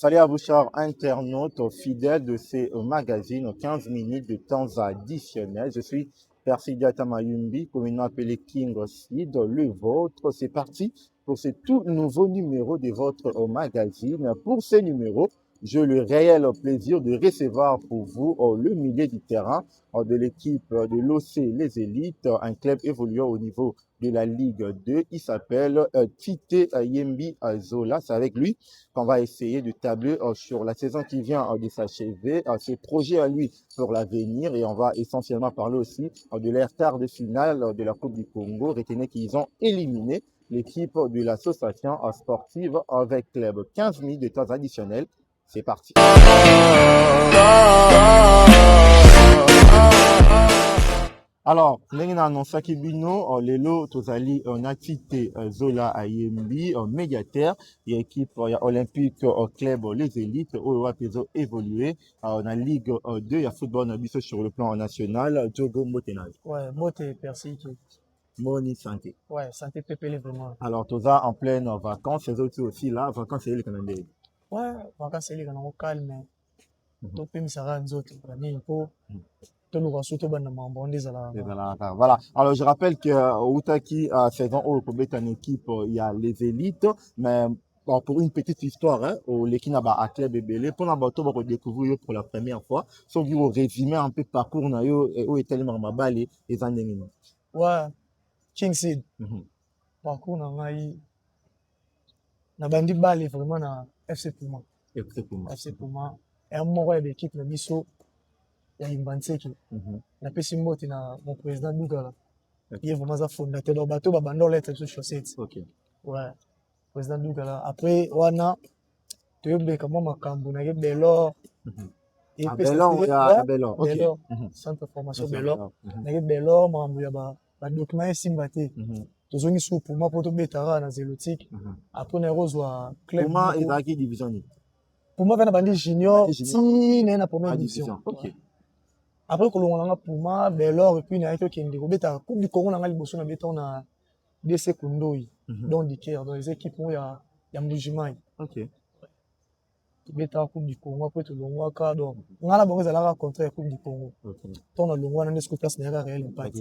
Salut à vous, chers internautes fidèles de ces magazines, 15 minutes de temps additionnel. Je suis Percy Mayumbi, communément appelé King Seed, le vôtre. C'est parti pour ce tout nouveau numéro de votre magazine. Pour ce numéro, j'ai le réel plaisir de recevoir pour vous le milieu du terrain de l'équipe de l'OC Les Élites, un club évoluant au niveau de la Ligue 2. Il s'appelle Tite Yembi Zola. C'est avec lui qu'on va essayer de tabler sur la saison qui vient de s'achever, ses projets à lui pour l'avenir, et on va essentiellement parler aussi de leur quart de finale de la Coupe du Congo. Retenez qu'ils ont éliminé l'équipe de l'association sportive avec club. 15 minutes de temps additionnel. C'est parti. Alors, ndenge na annonçaki bino lelo tozali na Tite Zola Ayembi, médiataire ya équipe ya Olympique club Les Élites oyo wapi ezo évoluer na Ligue 2 ya football na biso sur le plan national. Diogo Motenage. Ouais, Mote, Percy. Moni santé. Ouais, santé pépélé vraiment. Alors, toza en pleine vacances, les autres aussi là, vacances c'est le calendrier. Ouais, vacances c'est les canaux calme. Donc, puis, ça va nous autres. Il faut. Voilà. Alors, je rappelle que Outaki saison au Kobet en équipe, il y a les élites, mais bon, pour une petite histoire, hein, l'équipe à Club Bébélé, pour la bateau, on va découvrir pour la première fois. Si on veut résumer un peu parcours, où est tellement ma balle et les années. Ouais, King Seed. Parcours, na bandi balle vraiment na FC Puma. FC Puma. Et un moment, il y a des équipes, na biso. Il y a une banque na pesi moti na mon président Dougala. Il est vraiment un fondateur de bateau babando lettre sur chaussette. OK. Ouais. Président Dougala. Après wana tu yobe comment makambu na ye Belor. Et Belor. OK. Belor. Centre de formation Belor. Na ye Belor makambu ya ba document simbate. Tozongi sous pour moi pour to betara na Zelotique. Après na rozwa club. Pour moi ezaki division ni. Pour moi, bandi junior, si na première division. OK. Après, quand on a Puma, Belor, et puis il y a quelqu'un qui a Coupe du Congo, on a besoin de DC Kundoi, donc dans les équipes où il y a Moujima. OK. Il y a Coupe du Congo, après tout le monde, on a besoin de la rencontrer la Coupe du Congo. On a le droit de se placer dans la réelle impact.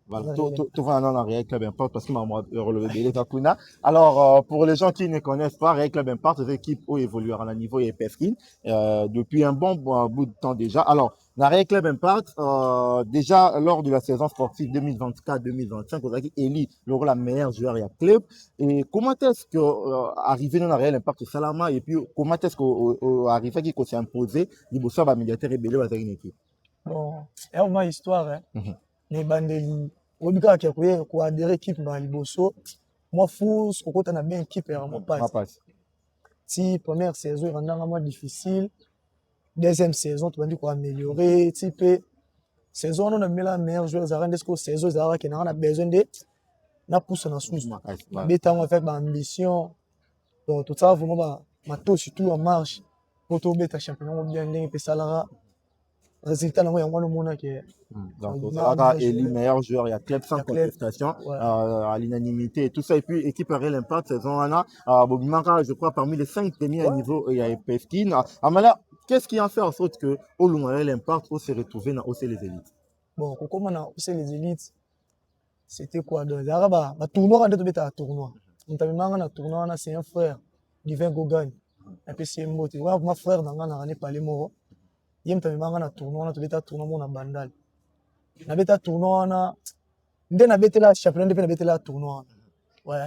Voilà, tout va dans la réelle club impact parce que m'a relevé les Takuna. Alors, pour les gens qui ne connaissent pas Réel Club Impact, c'est l'équipe où évoluer à un niveau et PFKIN depuis un bon bout de temps déjà. Alors, la Réel Club Impact, déjà lors de la saison sportive 2024-2025, vous avez élu la meilleure joueur et club. Et comment est-ce que arrivé dans la Réel Impact Salama et puis comment est-ce que arrivé qui s'est imposé du bosseur médiateur et belé dans une équipe? Bon, il y a une histoire, hein. Les bandeli, au bout de quoi adhérer équipe dans les bosso, moi fou, ce qu'on a bien équipe et on passe. Si première saison est vraiment difficile, deuxième saison tu vas dire qu'on améliorer, type saison on a mis la meilleure joueur à rendre ce saison Zara qui n'a besoin de na pousse na sous. Mais tant avec ambition, donc tout ça vraiment ma taux surtout en marche pour tomber ta championnat bien dingue et ça résultat na moi le monde qui donc Zara est le meilleur joueur, il y a club sans contestation à l'unanimité et tout ça, et puis équipe Réel Impact saison Anna Bobimara je crois parmi les 5 premiers niveaux il y a PFKIN. Amala, qu'est-ce qui a fait en sorte que au Réel Impact on s'est retrouvé dans OC Les Élites? Bon, comment on a OC Les Élites, c'était quoi donc Zara tournoi quand tu tournoi. On t'a mis un tournoi, c'est un frère Divin Gogan. Et puis c'est Moti. Ouais, mon frère dans un pas les mots. Il me manga na tournoi, tu beta tournoi na bandal. Na beta tournoi na ndé na beta la championnat de na beta la tournoi. Ouais.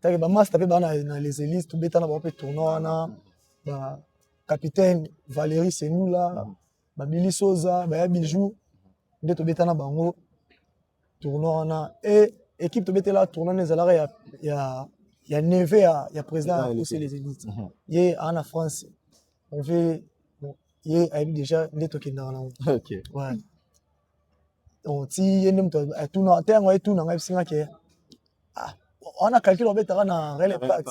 T'as ba master pe ba na les élites, tu beta na ba pe tournoi na ba capitaine Valérie c'est nous là. Ba Billy Soza, ba ya bijou. Ndé tu beta na bango tournoi na et équipe tu beta la tournoi na zalaka il y a Neve ya président aussi les élites. Yé en France. On veut il a déjà les tokens dans la OK. Ouais. Donc si il y a tout dans terme et tout dans FC que on a calculé on va na Réel Impact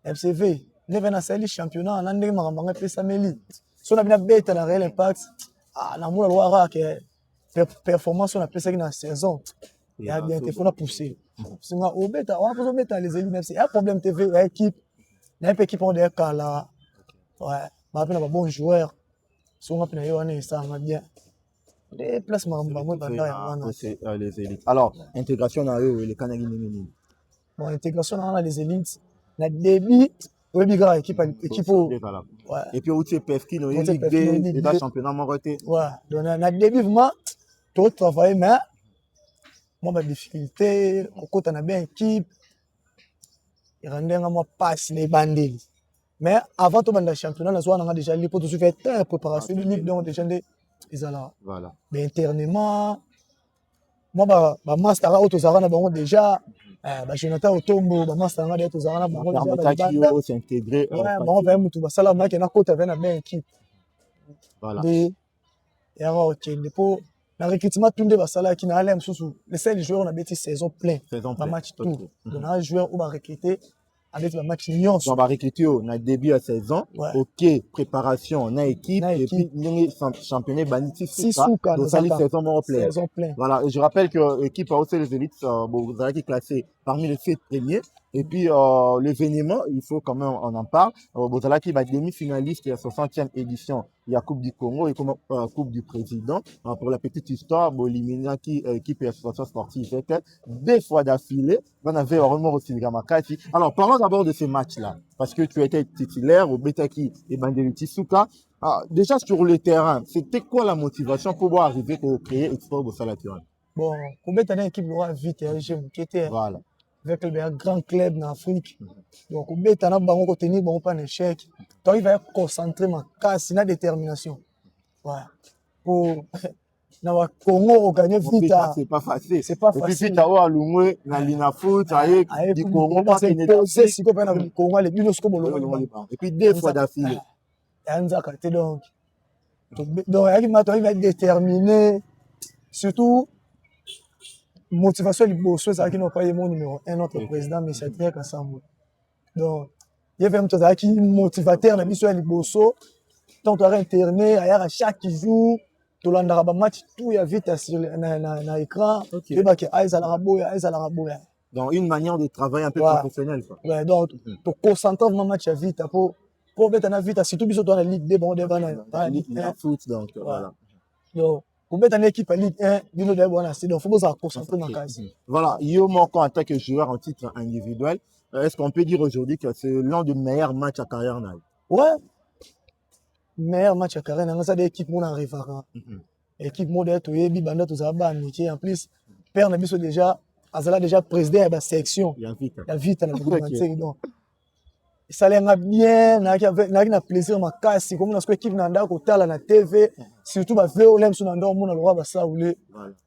FCV ne vient à salir championnat na ndenge makamba pesa meli so na bina beta na Réel Impact na mula loira que performance on a pesa na saison il y a bien il faut la pousser singa au beta on a besoin beta les élites même c'est un problème TV équipe na équipe on est là Ouais, bah, après, on a un bon joueur. Si on a un ça va bien. Les placements, les élites. Alors, intégration dans eux, les Kanagi. Bon, intégration dans les élites. La début, oui, bigard, équipe. Ouais. Et puis, où tu es PFK, il y a Ligue 2, et là, championnat Moroté. Ouais, donc, la début, vraiment, tout travail, mais, moi, ma difficulté, on a bien équipe, il rendait moi passe les bandits. Mais avant tout le championnat, on a déjà les pour tout faire préparation de ligue donc déjà ils là. Voilà. Mais internement, moi bah master là auto zara na bango déjà bah Jonathan Otombo bah master là des auto zara na bango déjà bah s'intégrer ouais bango va mutu ba sala maki na kota na bien équipe. Voilà. Et alors OK pour na recrutement tout ba sala qui na alem sous les seuls joueurs on a bêti saison plein. Ba match tout. Donc on a joueur ou ba recruter avec le match Lyon. On va recruter au début à saison. Ouais. OK, préparation, on a équipe et puis championnat Baniti Souka. Donc ça les saison plein. Voilà, et je rappelle que l'équipe a aussi les élites bon, vous avez classé parmi les 7 premiers. Et puis l'événement, il faut quand même on en parle. Bozala qui va être demi-finaliste de la 60e édition, il y a Coupe du Congo et comme Coupe du Président. Pour la petite histoire, Bolimina qui équipe et association sportive était 2 fois d'affilée. On avait vraiment aussi le Gamakati. Alors parlons d'abord de ces matchs-là, parce que tu étais titulaire au Betaki et Bandeliti Souka. Déjà sur le terrain, c'était quoi la motivation pour pouvoir arriver à créer Export Bossala Turan? Bon, pour mettre une équipe vite, qui était voilà. Avec le grand club en Afrique. Donc, on est en train de tenir bon pas un échec. Donc, il va concentrer ma casse, la détermination. Ouais. Pour dans le Congo, gagner vite. C'est pas facile. C'est pas facile. Et puis, tu as à Lumwe, dans l'Inafoot, du Congo, c'est posé, si tu as le Congo, les buts, et puis, 2 fois d'affilée. Donc, il va être déterminé. Surtout, motivation liboso ça qui n'ont pas mon numéro 1 notre président M. Adrien Kassambo. Donc il y avait même chose qui motivateur na biso liboso tant on interné à chaque jour to landa ba match tout ya vite sur na écran et ba que aiza la raboya. Donc une manière de travailler un peu professionnelle quoi. Ouais donc to concentrer vraiment match vite pour mettre na vite surtout biso dans la ligue des bons devant la ligue de foot donc voilà. Donc pour mettre une équipe en Ligue 1, il faut se concentrer dans la case. Voilà, Yo Moko en tant que joueur en titre individuel, est-ce qu'on peut dire aujourd'hui que c'est l'un des meilleurs matchs à carrière? Ouais, meilleur match à carrière, c'est des équipes qui arrivent. Équipe modèle, tu es bibanda, tu es en plus, père Nabiso déjà, Azala déjà président de la section. Il y a vite. Il y a vite dans la donc. Ça l'a bien, n'a plaisir ma casse comme dans équipe nanda ko tala na TV surtout ba VOLM sur nanda on a le droit ba ça ouler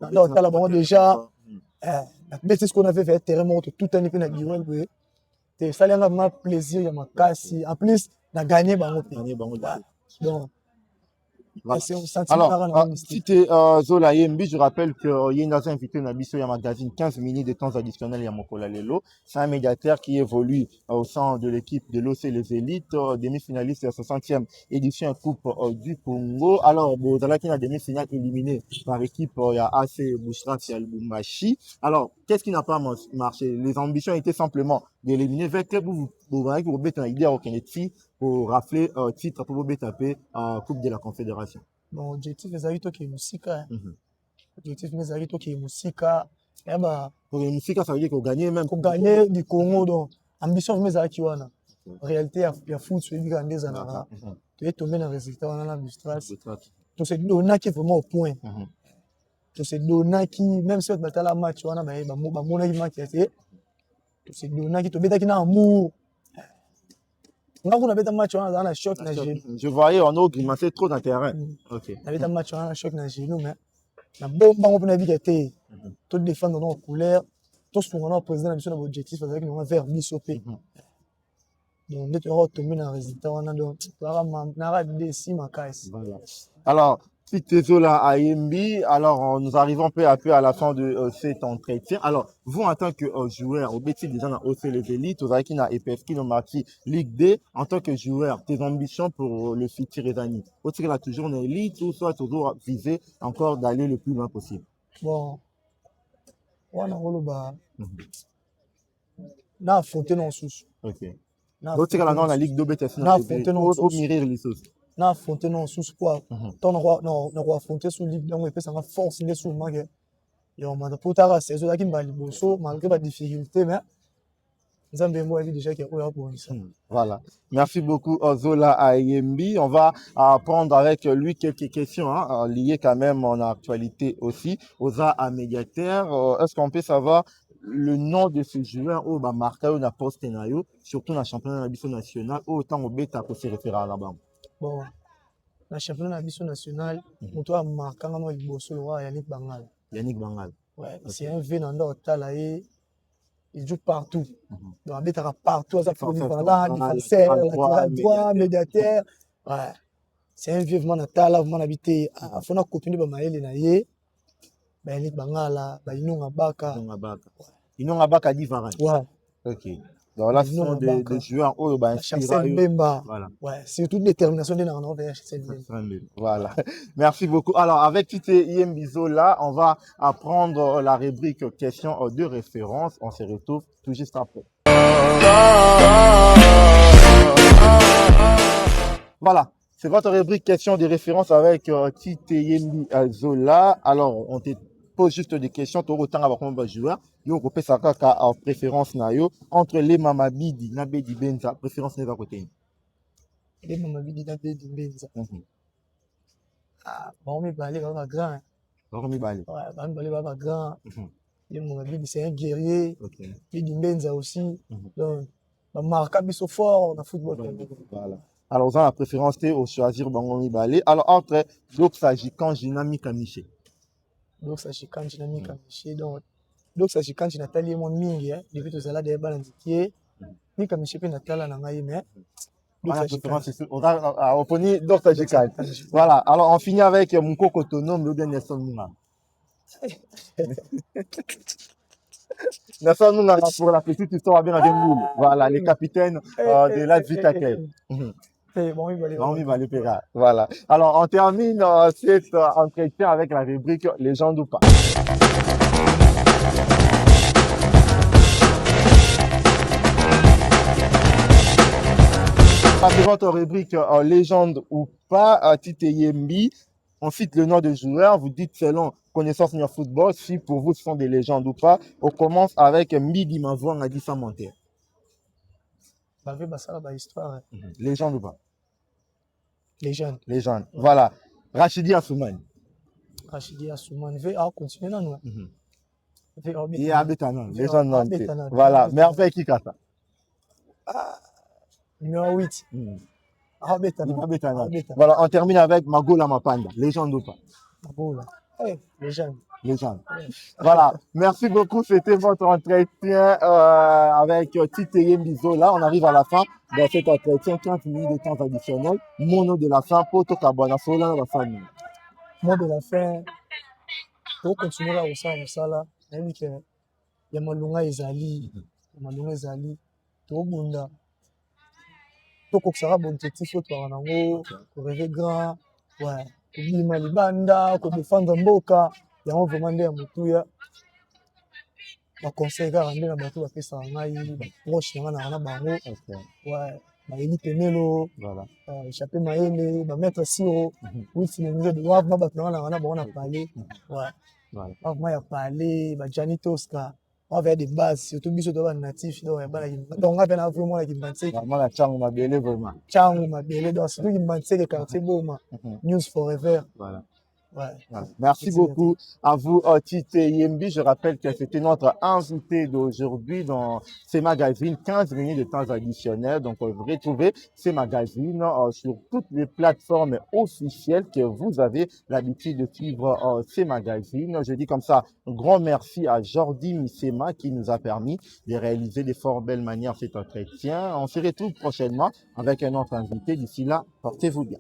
nanda tala bon déjà la bêtise ce qu'on avait fait terrain monte tout un peu na duel et ça l'a ma plaisir ya ma casse en plus na gagner bango donc voilà. Alors, si tu es Zola Yembi, je rappelle qu'il y a une invité dans le magazine 15 minutes de temps additionnels à Mokola Lelo. C'est un médiateur qui évolue au sein de l'équipe de l'OC Les Élites, demi-finaliste de la 60e édition Coupe du Congo. Alors, Bozala qui a demi-finale éliminé par l'équipe, il y a AC Bouchra et Lubumbashi. Alors, qu'est-ce qui n'a pas marché? Les ambitions étaient simplement d'éliminer vers club où vous voyez que vous mettez une idée au Kennedy pour rafler titre pour vous taper Coupe de la Confédération. Bon, objectif les avis qui est musique. Objectif les avis qui est musique. Eh ben, pour les musiques, ça veut dire qu'on gagne même. Pour gagner du Congo, donc ambition mes avis qui wana. Réalité, il y a foot sur les grandes années. Tu es tombé dans le résultat on a la stress. Donc c'est donné qui est vraiment au point. Donc c'est donné qui même si on battait la match on a bah mon match qui était. C'est donné qui te met qui na amour. On a un match, on a un choc dans le genou. Je voyais, on a grimacé trop dans le terrain. Ok. On a un match, on a un choc dans le genou, mais la bombe, on a vu qu'il était tout défendre dans nos couleurs, tout ce qu'on a président de notre objectif, c'est qu'on a vers l'ISOP. Donc, on est retombé dans le résultat, on a donc, on a décidé ma caisse. Alors, si tu es là à IMB, alors nous arrivons peu à peu à la fin de cet entretien. Alors, vous en tant que joueur, au Bétis déjà dans OC Les Élites, vous avez qui n'a EPF, qui n'a marqué Ligue D, en tant que joueur, tes ambitions pour le futur Edani, faut-il là toujours une élite ou soit toujours viser encore d'aller le plus loin possible? Bon, on a le bas. On a affronté nos sous. Ok. L'autre, c'est quand on a la Ligue 2 BTS. Na affronté non Au mirir les choses. na affronté non sous quoi ton no affronté sous ligue donc et puis ça va force les sous manque yo manda potara saison là qui m'a liboso malgré la difficulté mais Nzambe moi vu déjà qu'il y a pour ça. Voilà. Merci beaucoup, Zola Ayembi. On va prendre avec lui quelques questions liées quand même en actualité aussi. Oza à médiataire, est-ce qu'on peut savoir le nom de ce joueur au marqué na poste nayo, surtout dans le championnat national, autant au bêta pour se référer à là-bas. Bon, dans le championnat national, on doit marquer un liboso le roi Yannick Bangal. Yannick Bangal. Ouais, c'est un vénanda au talaye. Il joue partout. Donc, il est partout, ça fait polyvalent, défenseur, latéral droit, médiateur. Ouais. C'est un vieux vraiment natal, vraiment habité. Il faut copiner ba maël na ye. Ba Yannick Bangala, ba Inonga Baka. Inonga Baka dit Varane. Ouais. OK. Donc là, ce sont des joueurs où bah Chancel Bemba. Voilà. Ouais, c'est toute détermination de n'en faire Chancel Bemba. Voilà. Merci beaucoup. Alors avec Tite Yembizo là, on va apprendre la rubrique questions de référence. On se retrouve tout juste après. Voilà. C'est votre rubrique questions de référence avec Tite Yembizo là. Alors, on te pose juste des questions tout autant avec un joueur. Yo repé ça en préférence na yo entre les Mamabidi na Bedi Benza préférence n'est pas côté. Les Mamabidi na Bedi Benza. Ah, bon mais balé va grand. Bon mais balé. Ouais, balé va grand. Les Mamabidi c'est un guerrier. OK. Bedi Benza aussi. Donc ba marque biso fort dans football. Voilà. Alors on a la préférence au choisir Bangomi balé. Alors entre donc s'agit quand dynamique à Miché. Donc s'agit quand dynamique à Miché donc ça c'est quand tu Nathalie mon mingi depuis tout ça là des balandier ni comme je peux Nathalie na ngai mais donc ça on a opponé donc ça voilà alors on finit avec mon coco autonome le bien Nelson Nunga. Nelson Nunga pour la petite histoire bien avec nous voilà les capitaines de la Vita Club. Voilà. Alors, on termine cet entretien avec la rubrique Légende ou pas. C'est votre rubrique Légende ou pas, Tite Yembi. On cite le nom de joueur, vous dites selon connaissance de football, si pour vous ce sont des légendes ou pas. On commence avec Midi Mavouang à dit Samanté. Histoire. Légende ou pas? Légende. Légende. Voilà. Rachidi Assouman. Rachidi Assouman. Je vais continuer là, nous. Il y a Bétanon. Légende non. Voilà. Merveille qui casse. Numéro 8. Bétanon. Voilà. On termine avec Magola Mapanda. Légende ou pas? Magola. Légende. Légende. Voilà. Merci beaucoup. C'était votre entretien avec Tite Yembizo. Là, on arrive à la fin de cet entretien. 15 minutes de temps additionnel. Mon mot de la fin pour Tokabana Sola la famille. Mot de la fin. Pour continuer là, ça là. Il y a Malunga Ezali. Malunga Ezali. Tout bunda. Tout comme ça, bon petit faut toi en haut. Pour rêver grand. Ouais. Pour vivre Libanda. Pour défendre Mboka. Il y a vraiment des moutouya. Ma conseil gars rendre na bato ba pesa ngai proche na bango. Ouais, ba eli penelo. Voilà. Échapper maele, ba mettre siro. Oui, c'est le niveau de wa ba bato na bango na parler. Ouais. Voilà. Avant ya parler, ba Janito Oscar. On avait des bases surtout biso to ba natif donc ba donc on a bien vraiment la kimbanse. Vraiment la changu mabele vraiment. Changu mabele donc surtout kimbanse le quartier Boma. News Forever. Voilà. Ouais. Voilà. Merci beaucoup à vous, Tite Yembi. Je rappelle que c'était notre invité d'aujourd'hui dans ces magazines, 15 minutes de temps additionnel. Donc, vous retrouvez ces magazines sur toutes les plateformes officielles que vous avez l'habitude de suivre ces magazines. Je dis comme ça, un grand merci à Jordi Missema qui nous a permis de réaliser de fort belles manières cet entretien. On se retrouve prochainement avec un autre invité. D'ici là, portez-vous bien.